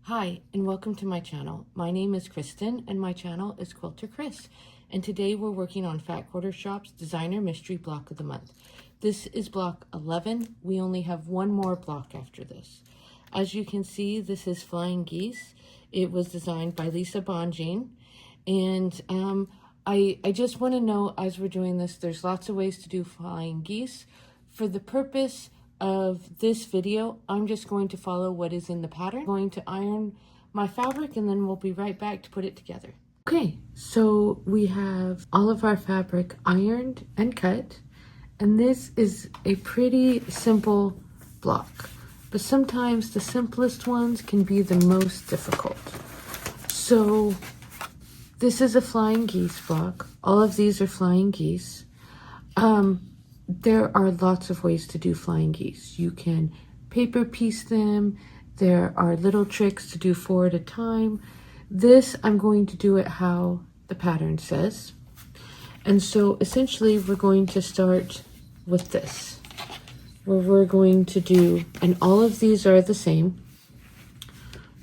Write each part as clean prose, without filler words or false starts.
Hi, and welcome to my channel. My name is Kristen, and my channel is KwilterKris. And today we're working on Fat Quarter Shop's Designer Mystery Block of the Month. This is block 11. We only have one more block after this. As you can see, this is Flying Geese. It was designed by Lisa Bonjean. And I just want to know, as we're doing this, there's lots of ways to do flying geese. For the purpose of this video, I'm just going to follow what is in the pattern. I'm going to iron my fabric and then we'll be right back to put it together. Okay, so we have all of our fabric ironed and cut, and this is a pretty simple block, but sometimes the simplest ones can be the most difficult. So this is a flying geese block. All of these are flying geese. There are lots of ways to do flying geese. You can paper piece them. There are little tricks to do 4 at a time. This, I'm going to do it how the pattern says. And so essentially we're going to start with this, where we're going to do, and all of these are the same.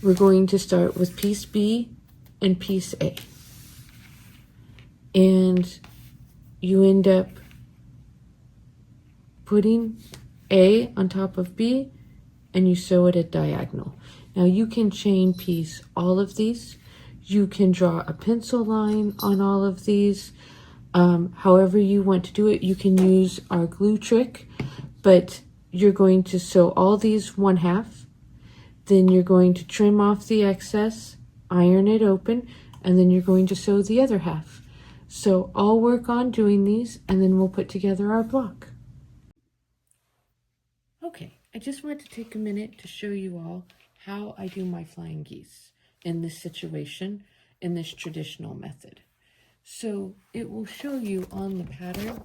We're going to start with piece B and piece A. And you end up putting A on top of B, and you sew it at diagonal. Now you can chain piece all of these. You can draw a pencil line on all of these. However you want to do it. You can use our glue trick, but you're going to sew all these 1/2. Then you're going to trim off the excess, iron it open, and then you're going to sew the other half. So I'll work on doing these, and then we'll put together our block. Okay, I just want to take a minute to show you all how I do my flying geese in this situation, in this traditional method. So it will show you on the pattern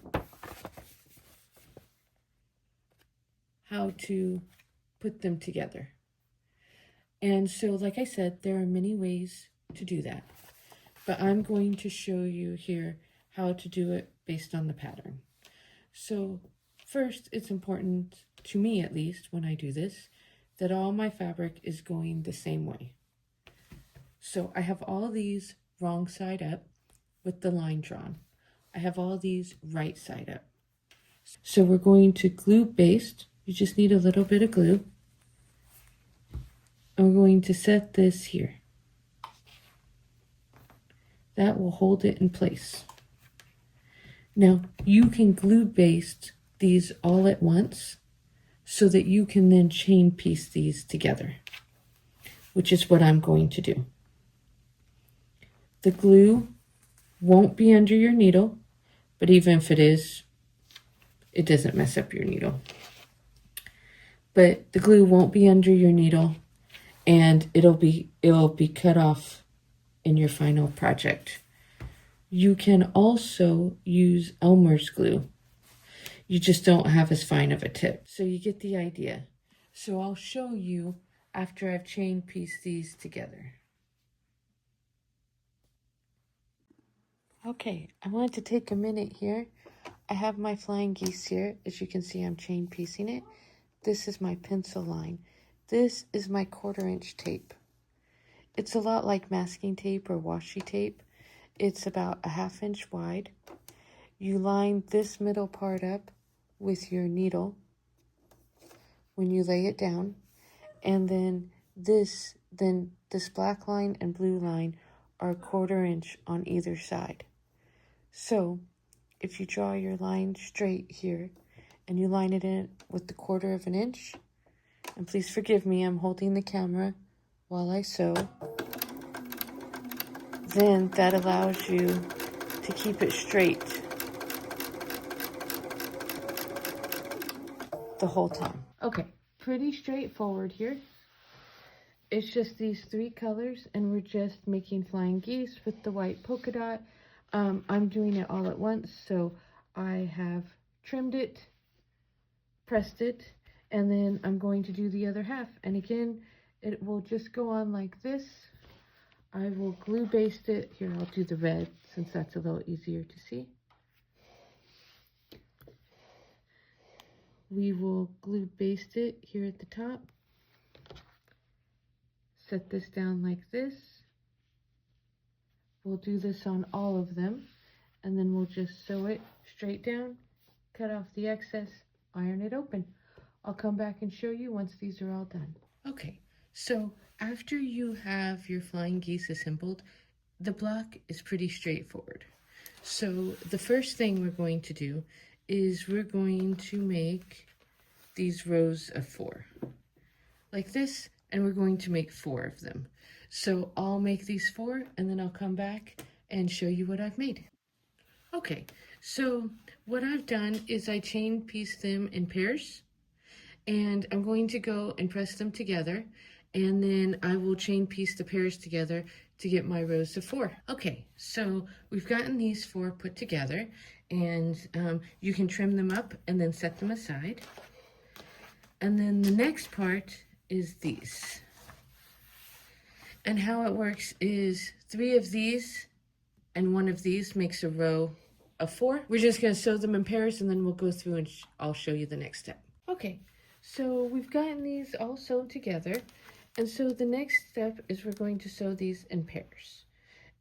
how to put them together. And so, like I said, there are many ways to do that. But I'm going to show you here how to do it based on the pattern. So first, it's important, to me at least, when I do this, that all my fabric is going the same way. So I have all these wrong side up with the line drawn. I have all these right side up. So we're going to glue baste. You just need a little bit of glue. And we're going to set this here. That will hold it in place. Now you can glue baste these all at once so that you can then chain piece these together, which is what I'm going to do. The glue won't be under your needle, but even if it is, it doesn't mess up your needle. But the glue won't be under your needle, and it'll be cut off in your final project. You can also use Elmer's glue. You just don't have as fine of a tip. So you get the idea. So I'll show you after I've chain pieced these together. Okay, I wanted to take a minute here. I have my flying geese here. As you can see, I'm chain piecing it. This is my pencil line. This is my 1/4 inch tape. It's a lot like masking tape or washi tape. It's about a 1/2 inch wide. You line this middle part up with your needle when you lay it down, and then this black line and blue line are 1/4 inch on either side. So if you draw your line straight here and you line it in with the 1/4 inch, and please forgive me, I'm holding the camera while I sew, then that allows you to keep it straight the whole time. Okay, pretty straightforward here. It's just these 3 colors, and we're just making flying geese with the white polka dot. I'm doing it all at once, so I have trimmed it, pressed it, and then I'm going to do the other half. And again, it will just go on like this. I will glue baste it. Here, I'll do the red since that's a little easier to see. We will glue baste it here at the top. set this down like this. We'll do this on all of them, and then we'll just sew it straight down, cut off the excess, iron it open. I'll come back and show you once these are all done. Okay, so after you have your flying geese assembled, the block is pretty straightforward. So the first thing we're going to do is we're going to make these rows of 4 like this, and we're going to make 4 of them. So I'll make these 4 and then I'll come back and show you what I've made. Okay, so what I've done is I chain pieced them in pairs, and I'm going to go and press them together, and then I will chain piece the pairs together to get my rows of 4. Okay, so we've gotten these 4 put together, and you can trim them up and then set them aside. And then the next part is these. And how it works is 3 of these and 1 of these makes a row of 4. We're just going to sew them in pairs, and then we'll go through and I'll show you the next step. Okay, so we've gotten these all sewn together, and so the next step is we're going to sew these in pairs,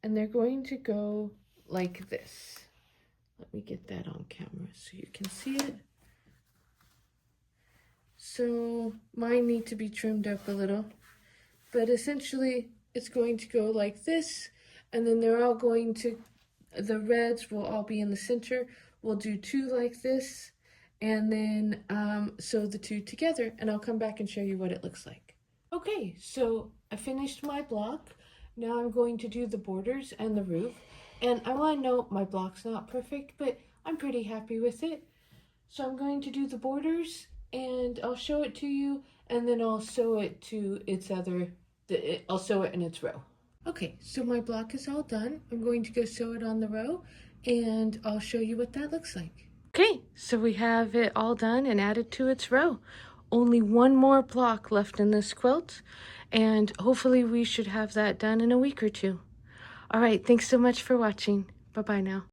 and they're going to go like this. Let me get that on camera so you can see it. So mine need to be trimmed up a little, but essentially it's going to go like this, and then they're all going to, the reds will all be in the center. We'll do 2 like this, and then sew the 2 together, and I'll come back and show you what it looks like. Okay, so I finished my block. Now I'm going to do the borders and the roof, and I want to note my block's not perfect, but I'm pretty happy with it. So I'm going to do the borders, and I'll show it to you, and then I'll sew it to its I'll sew it in its row. Okay, so my block is all done. I'm going to go sew it on the row, and I'll show you what that looks like. Okay, so we have it all done and added to its row. Only 1 more block left in this quilt, and hopefully we should have that done in a week or 2. All right, thanks so much for watching. Bye-bye now.